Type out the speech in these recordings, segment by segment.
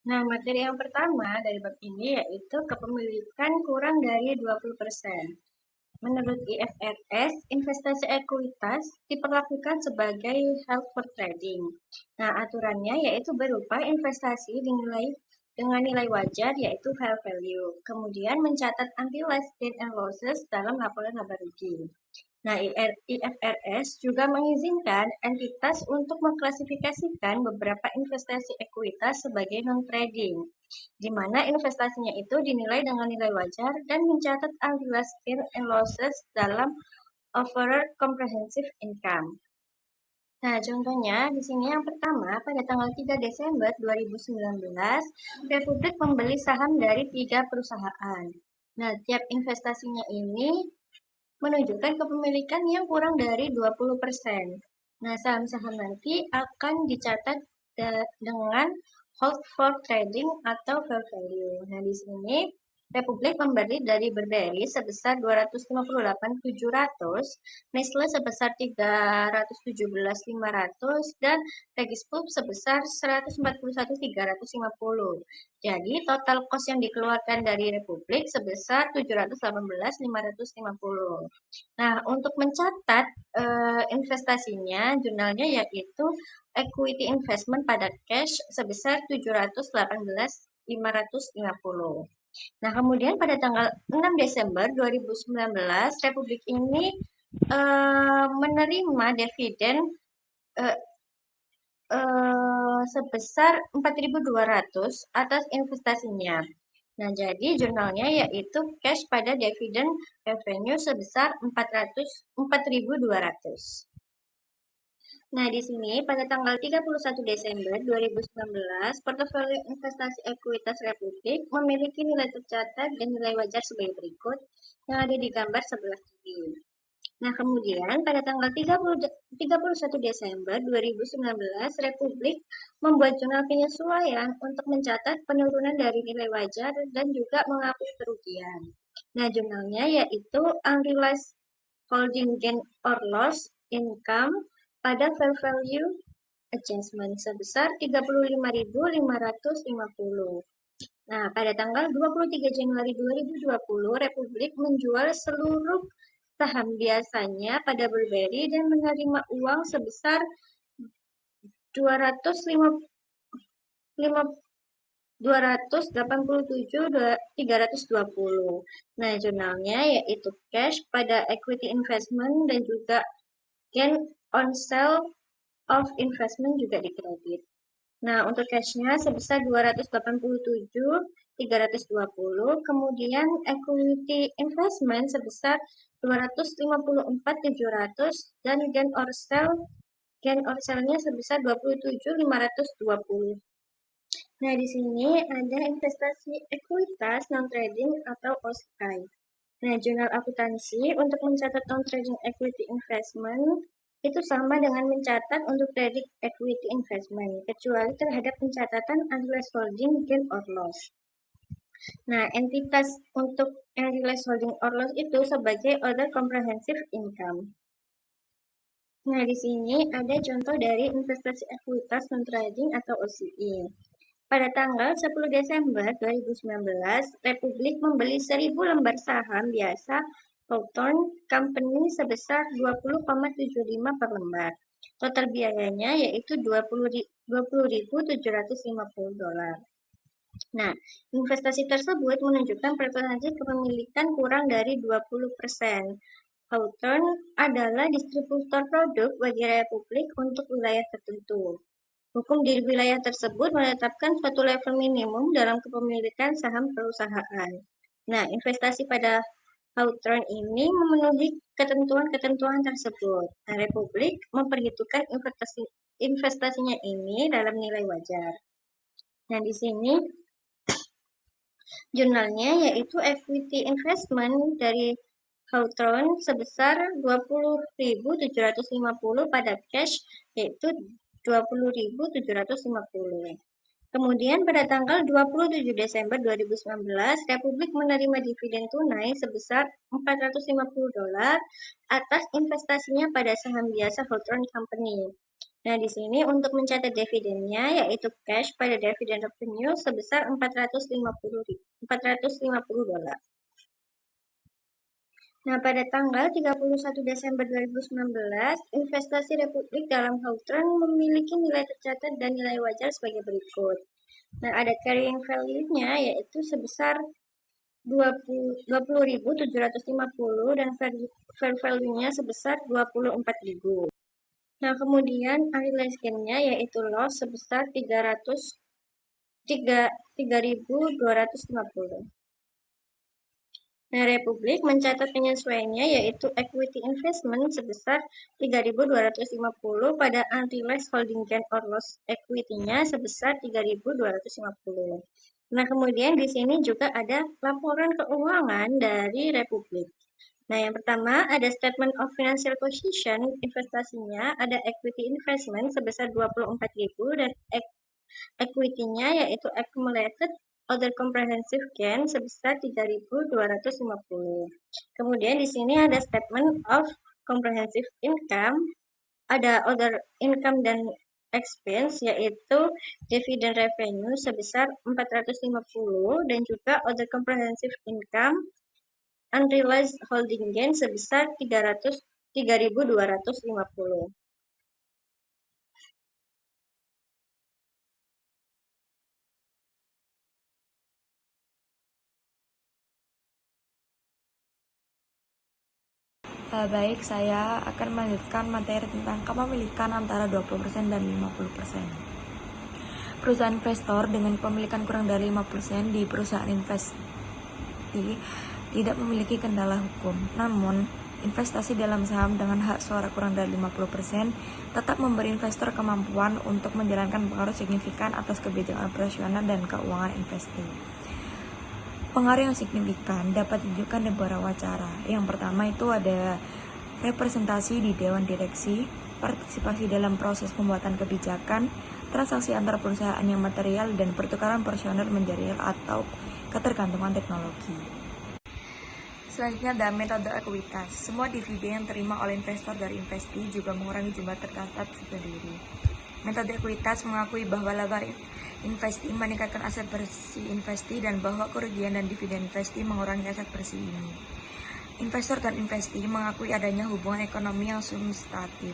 Nah, materi yang pertama dari bab ini yaitu kepemilikan kurang dari 20%. Menurut IFRS, investasi ekuitas diperlakukan sebagai held for trading. Nah, aturannya yaitu berupa investasi dinilai dengan nilai wajar yaitu fair value. Kemudian mencatat unrealized gain and losses dalam laporan laba rugi. Nah, IFRS juga mengizinkan entitas untuk mengklasifikasikan beberapa investasi ekuitas sebagai non-trading, di mana investasinya itu dinilai dengan nilai wajar dan mencatat unrealized gain and losses dalam overall comprehensive income. Nah, contohnya di sini yang pertama, pada tanggal 3 Desember 2019, Republik membeli saham dari 3 perusahaan. Nah, tiap investasinya ini menunjukkan kepemilikan yang kurang dari 20%. Nah, saham-saham nanti akan dicatat dengan hold for trading atau fair value. Nah, di sini Republik membeli dari Burberry sebesar 258.700, Nestle sebesar 317.500, dan Regis Pub sebesar 141.350. Jadi, total cost yang dikeluarkan dari Republik sebesar 718.550. Nah, untuk mencatat investasinya, jurnalnya yaitu equity investment pada cash sebesar 718.550. Nah, kemudian pada tanggal 6 Desember 2019, Republik ini menerima dividen eh, sebesar 4.200 atas investasinya. Nah, jadi jurnalnya yaitu cash pada dividen revenue sebesar 4.200. Nah, di sini pada tanggal 31 Desember 2019, portofolio investasi ekuitas Republik memiliki nilai tercatat dan nilai wajar sebagai berikut yang ada di gambar sebelah kiri. Nah, kemudian pada tanggal 31 Desember 2019, Republik membuat jurnal penyesuaian untuk mencatat penurunan dari nilai wajar dan juga menghapus kerugian. Nah, jurnalnya yaitu Unrealized Holding Gain or Loss Income pada Fair Value Adjustment sebesar 35.550. Nah, pada tanggal 23 Januari 2020, Republik menjual seluruh saham biasanya pada Burberry dan menerima uang sebesar 287.320. Nah, jurnalnya yaitu cash pada equity investment dan juga gain on sale of investment juga dikredit. Nah, untuk cashnya sebesar 287.320, kemudian equity investment sebesar 254.700 dan gain or sale-nya sebesar 27.520. Nah, di sini ada investasi ekuitas non-trading atau OSI. Nah, jurnal akuntansi untuk mencatat non-trading equity investment itu sama dengan mencatat untuk trading equity investment, kecuali terhadap pencatatan unrealized holding gain or loss. Nah, entitas untuk unrealized holding or loss itu sebagai other comprehensive income. Nah, di sini ada contoh dari investasi ekuitas non-trading atau OCI. Pada tanggal 10 Desember 2019, Republik membeli 1.000 lembar saham biasa Hawthorne Company sebesar 20,75 per lembar. Total biayanya yaitu 20.750 dolar. Nah, investasi tersebut menunjukkan persentase kepemilikan kurang dari 20%. Hawthorne adalah distributor produk bagi Republik untuk wilayah tertentu. Hukum di wilayah tersebut menetapkan suatu level minimum dalam kepemilikan saham perusahaan. Nah, investasi pada Hawthorne ini memenuhi ketentuan-ketentuan tersebut. Nah, Republik memperhitungkan investasinya ini dalam nilai wajar. Nah, di sini jurnalnya yaitu equity investment dari Hawthorne sebesar 20.750 pada cash yaitu 20.750. Kemudian pada tanggal 27 Desember 2019, Republik menerima dividen tunai sebesar 450 dolar atas investasinya pada saham biasa Hawthorne Company. Nah, di sini untuk mencatat dividennya yaitu cash pada dividen revenue sebesar 450 dolar. Nah, pada tanggal 31 Desember 2019, investasi Republik dalam Houtron memiliki nilai tercatat dan nilai wajar sebagai berikut. Nah, ada carrying value-nya yaitu sebesar 20.750 dan fair value-nya sebesar 24.000. Nah, kemudian unrealized gain-nya yaitu loss sebesar 3.250. Nah, Republik mencatat penyesuaiannya yaitu equity investment sebesar 3.250 pada unrealized holding gain or loss equity-nya sebesar 3.250. Nah, kemudian di sini juga ada laporan keuangan dari Republik. Nah, yang pertama ada statement of financial position investasinya, ada equity investment sebesar 24.000 dan equity-nya yaitu accumulated other comprehensive gain sebesar 3.250. Kemudian di sini ada statement of comprehensive income, ada other income dan expense yaitu dividend revenue sebesar 450 dan juga other comprehensive income unrealized holding gain sebesar 3.250. Baik, saya akan melanjutkan materi tentang kepemilikan antara 20% dan 50%. Perusahaan investor dengan kepemilikan kurang dari 5% di perusahaan investasi tidak memiliki kendala hukum. Namun, investasi dalam saham dengan hak suara kurang dari 50% tetap memberi investor kemampuan untuk menjalankan pengaruh signifikan atas kebijakan operasional dan keuangan investasi. Pengaruh yang signifikan dapat ditunjukkan di beberapa cara. Yang pertama itu ada representasi di dewan direksi, partisipasi dalam proses pembuatan kebijakan, transaksi antar perusahaan yang material, dan pertukaran personel menjadi real atau ketergantungan teknologi. Selanjutnya ada metode ekuitas. Semua dividen yang terima oleh investor dari investasi juga mengurangi jumlah tercatat sendiri. Metode ekuitas mengakui bahwa laba investasi meningkatkan aset bersih investasi dan bahwa kerugian dan dividen investasi mengurangi aset bersih ini. Investor dan investasi mengakui adanya hubungan ekonomi yang substantif.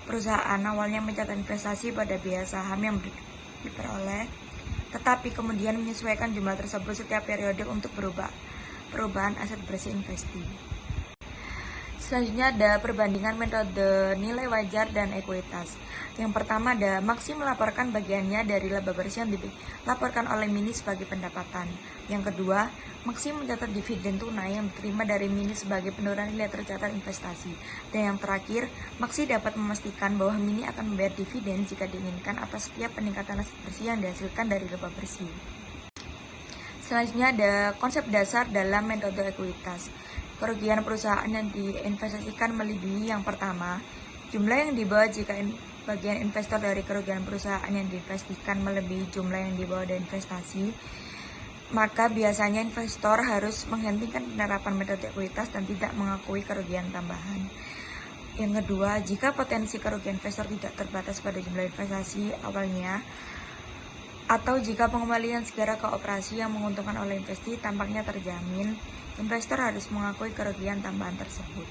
Perusahaan awalnya mencatat investasi pada biaya saham yang diperoleh, tetapi kemudian menyesuaikan jumlah tersebut setiap periode untuk perubahan aset bersih investasi. Selanjutnya ada perbandingan metode nilai wajar dan ekuitas. Yang pertama ada Maksi melaporkan bagiannya dari laba bersih yang dilaporkan oleh Mini sebagai pendapatan. Yang kedua, Maksi mencatat dividen tunai yang diterima dari Mini sebagai penurunan nilai tercatat investasi. Dan yang terakhir, Maksi dapat memastikan bahwa Mini akan membayar dividen jika diinginkan atas setiap peningkatan aset bersih yang dihasilkan dari laba bersih. Selanjutnya ada konsep dasar dalam metode ekuitas. Kerugian perusahaan yang diinvestasikan melebihi yang pertama, jumlah yang dibawa jika bagian investor dari kerugian perusahaan yang diinvestasikan melebihi jumlah yang dibawa dari investasi, maka biasanya investor harus menghentikan penerapan metode ekuitas dan tidak mengakui kerugian tambahan. Yang kedua, jika potensi kerugian investor tidak terbatas pada jumlah investasi awalnya, atau jika pengembalian segera ke operasi yang menguntungkan oleh investasi tampaknya terjamin, investor harus mengakui kerugian tambahan tersebut.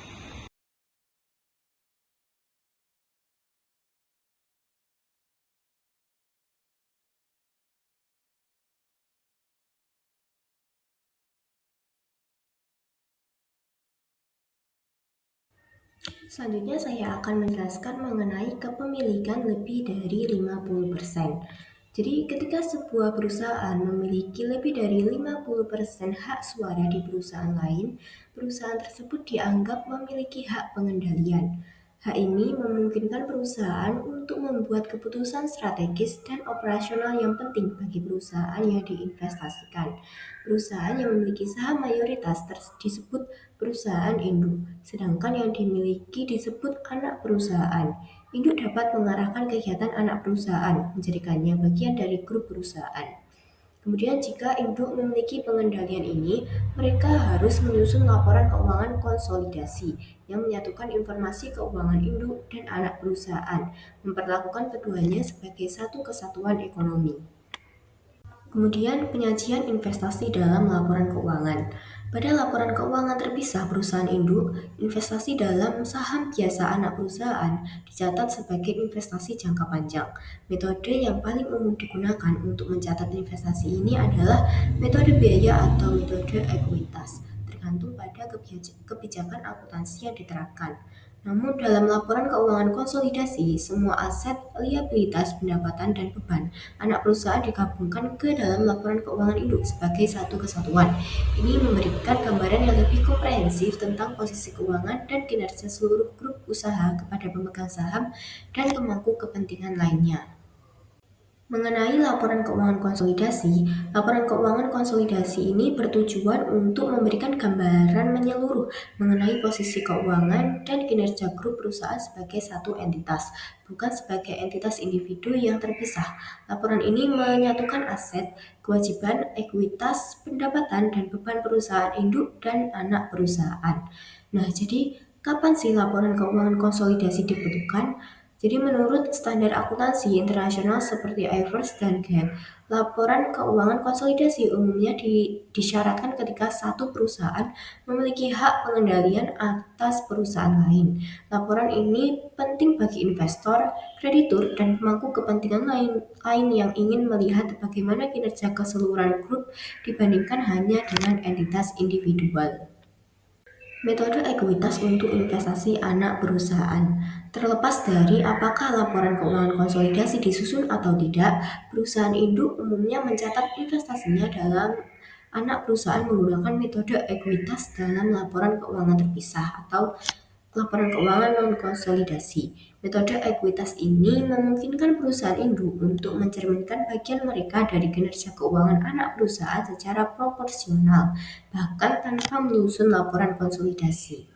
Selanjutnya saya akan menjelaskan mengenai kepemilikan lebih dari 50%. Jadi ketika sebuah perusahaan memiliki lebih dari 50% hak suara di perusahaan lain, perusahaan tersebut dianggap memiliki hak pengendalian. Hak ini memungkinkan perusahaan untuk membuat keputusan strategis dan operasional yang penting bagi perusahaan yang diinvestasikan. Perusahaan yang memiliki saham mayoritas disebut perusahaan induk, sedangkan yang dimiliki disebut anak perusahaan. Induk dapat mengarahkan kegiatan anak perusahaan, menjadikannya bagian dari grup perusahaan. Kemudian jika induk memiliki pengendalian ini, mereka harus menyusun laporan keuangan konsolidasi yang menyatukan informasi keuangan induk dan anak perusahaan, memperlakukan keduanya sebagai satu kesatuan ekonomi. Kemudian penyajian investasi dalam laporan keuangan. Pada laporan keuangan terpisah perusahaan induk, investasi dalam saham biasa anak perusahaan dicatat sebagai investasi jangka panjang. Metode yang paling umum digunakan untuk mencatat investasi ini adalah metode biaya atau metode ekuitas, tergantung pada kebijakan akuntansi yang diterapkan. Namun dalam laporan keuangan konsolidasi, semua aset, liabilitas, pendapatan, dan beban anak perusahaan digabungkan ke dalam laporan keuangan induk sebagai satu kesatuan. Ini memberikan gambaran yang lebih komprehensif tentang posisi keuangan dan kinerja seluruh grup usaha kepada pemegang saham dan pemangku kepentingan lainnya. Mengenai laporan keuangan konsolidasi ini bertujuan untuk memberikan gambaran menyeluruh mengenai posisi keuangan dan kinerja grup perusahaan sebagai satu entitas, bukan sebagai entitas individu yang terpisah. Laporan ini menyatukan aset, kewajiban, ekuitas, pendapatan, dan beban perusahaan induk dan anak perusahaan. Nah, jadi kapan sih laporan keuangan konsolidasi dibutuhkan? Jadi menurut standar akuntansi internasional seperti IFRS dan GAAP, laporan keuangan konsolidasi umumnya disyaratkan ketika satu perusahaan memiliki hak pengendalian atas perusahaan lain. Laporan ini penting bagi investor, kreditur, dan pemangku kepentingan lain yang ingin melihat bagaimana kinerja keseluruhan grup dibandingkan hanya dengan entitas individual. Metode ekuitas untuk investasi anak perusahaan. Terlepas dari apakah laporan keuangan konsolidasi disusun atau tidak, perusahaan induk umumnya mencatat investasinya dalam anak perusahaan menggunakan metode ekuitas dalam laporan keuangan terpisah atau laporan keuangan non-konsolidasi. Metode ekuitas ini memungkinkan perusahaan induk untuk mencerminkan bagian mereka dari kinerja keuangan anak perusahaan secara proporsional, bahkan tanpa menyusun laporan konsolidasi.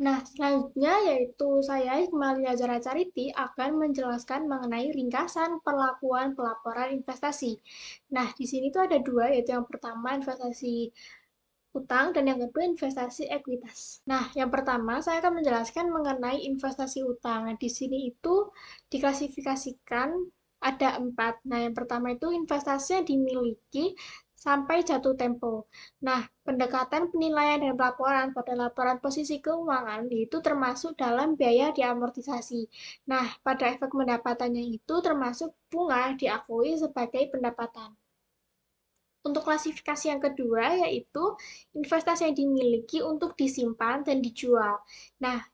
Nah, selanjutnya yaitu saya, Hikmalia Zara Cariti, akan menjelaskan mengenai ringkasan perlakuan pelaporan investasi. Nah, di sini tuh ada dua, yaitu yang pertama investasi utang dan yang kedua investasi ekuitas. Nah, yang pertama saya akan menjelaskan mengenai investasi utang. Nah, di sini itu diklasifikasikan ada 4. Nah, yang pertama itu investasi yang dimiliki sampai jatuh tempo. Nah, pendekatan penilaian dan pelaporan pada laporan posisi keuangan itu termasuk dalam biaya diamortisasi. Nah, pada efek pendapatannya itu termasuk bunga diakui sebagai pendapatan. Untuk klasifikasi yang kedua yaitu investasi yang dimiliki untuk disimpan dan dijual. Nah,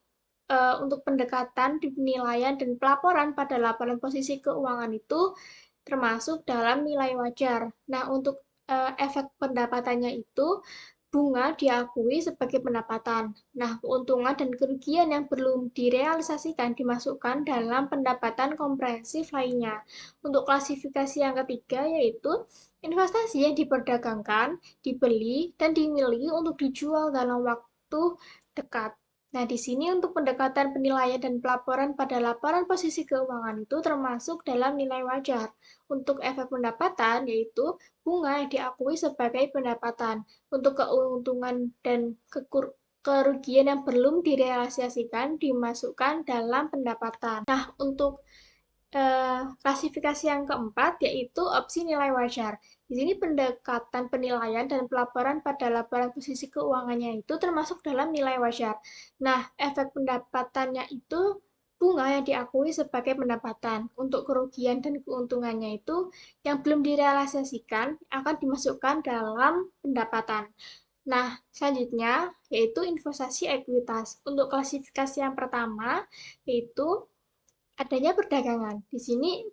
untuk pendekatan di penilaian dan pelaporan pada laporan posisi keuangan itu termasuk dalam nilai wajar. Nah, untuk efek pendapatannya itu bunga diakui sebagai pendapatan. Nah, keuntungan dan kerugian yang belum direalisasikan dimasukkan dalam pendapatan komprehensif lainnya. Untuk klasifikasi yang ketiga yaitu investasi yang diperdagangkan, dibeli, dan dimiliki untuk dijual dalam waktu dekat. Nah, di sini untuk pendekatan penilaian dan pelaporan pada laporan posisi keuangan itu termasuk dalam nilai wajar. Untuk efek pendapatan yaitu bunga yang diakui sebagai pendapatan. Untuk keuntungan dan kerugian yang belum direalisasikan dimasukkan dalam pendapatan. Nah, untuk klasifikasi yang keempat yaitu opsi nilai wajar. Di sini pendekatan penilaian dan pelaporan pada laporan posisi keuangannya itu termasuk dalam nilai wajar. Nah, efek pendapatannya itu bunga yang diakui sebagai pendapatan. Untuk kerugian dan keuntungannya itu yang belum direalisasikan akan dimasukkan dalam pendapatan. Nah, selanjutnya yaitu investasi ekuitas. Untuk klasifikasi yang pertama yaitu adanya perdagangan. Di sini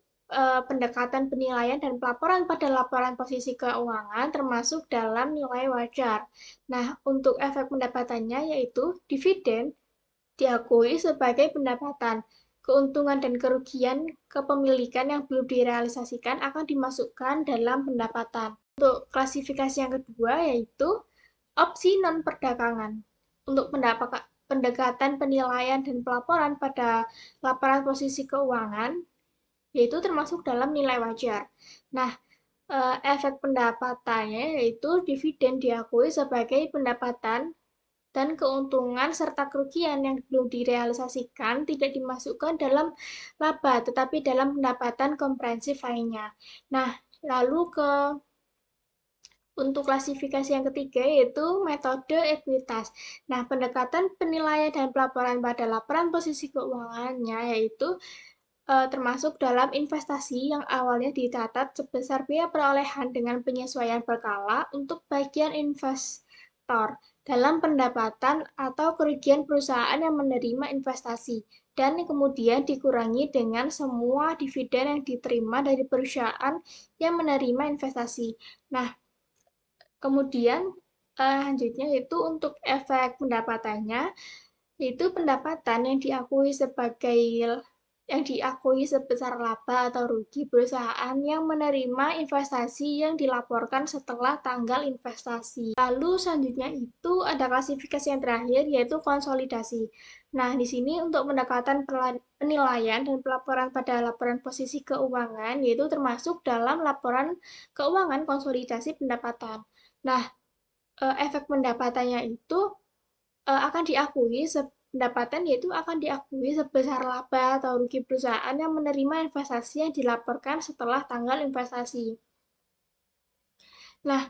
pendekatan penilaian dan pelaporan pada laporan posisi keuangan termasuk dalam nilai wajar. Nah, untuk efek pendapatannya yaitu dividen diakui sebagai pendapatan. Keuntungan dan kerugian kepemilikan yang belum direalisasikan akan dimasukkan dalam pendapatan. Untuk klasifikasi yang kedua yaitu opsi non-perdagangan. Untuk pendekatan penilaian dan pelaporan pada laporan posisi keuangan, yaitu termasuk dalam nilai wajar. Nah, Efek pendapatannya yaitu dividen diakui sebagai pendapatan dan keuntungan serta kerugian yang belum direalisasikan tidak dimasukkan dalam laba, tetapi dalam pendapatan komprehensif lainnya. Nah, lalu untuk klasifikasi yang ketiga yaitu metode ekuitas. Nah, pendekatan penilaian dan pelaporan pada laporan posisi keuangannya yaitu termasuk dalam investasi yang awalnya dicatat sebesar biaya perolehan dengan penyesuaian berkala untuk bagian investor dalam pendapatan atau kerugian perusahaan yang menerima investasi dan kemudian dikurangi dengan semua dividen yang diterima dari perusahaan yang menerima investasi. Nah, kemudian selanjutnya itu untuk efek pendapatannya, yaitu pendapatan yang diakui sebesar laba atau rugi perusahaan yang menerima investasi yang dilaporkan setelah tanggal investasi. Lalu selanjutnya itu ada klasifikasi yang terakhir yaitu konsolidasi. Nah, di sini untuk pendekatan penilaian dan pelaporan pada laporan posisi keuangan yaitu termasuk dalam laporan keuangan konsolidasi pendapatan. Nah, efek pendapatannya itu akan diakui pendapatan yaitu akan diakui sebesar laba atau rugi perusahaan yang menerima investasi yang dilaporkan setelah tanggal investasi. Nah,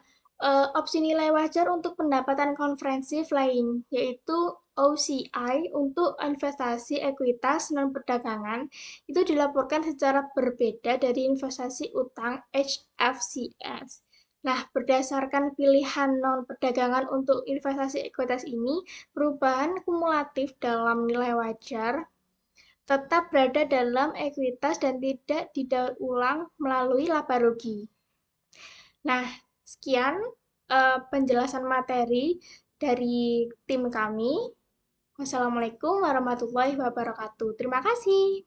opsi nilai wajar untuk pendapatan konferensif lain yaitu OCI untuk investasi ekuitas non perdagangan itu dilaporkan secara berbeda dari investasi utang HFCS. Nah, berdasarkan pilihan non perdagangan untuk investasi ekuitas ini, perubahan kumulatif dalam nilai wajar tetap berada dalam ekuitas dan tidak didaur ulang melalui laba rugi. Nah, sekian penjelasan materi dari tim kami. Wassalamualaikum warahmatullahi wabarakatuh. Terima kasih.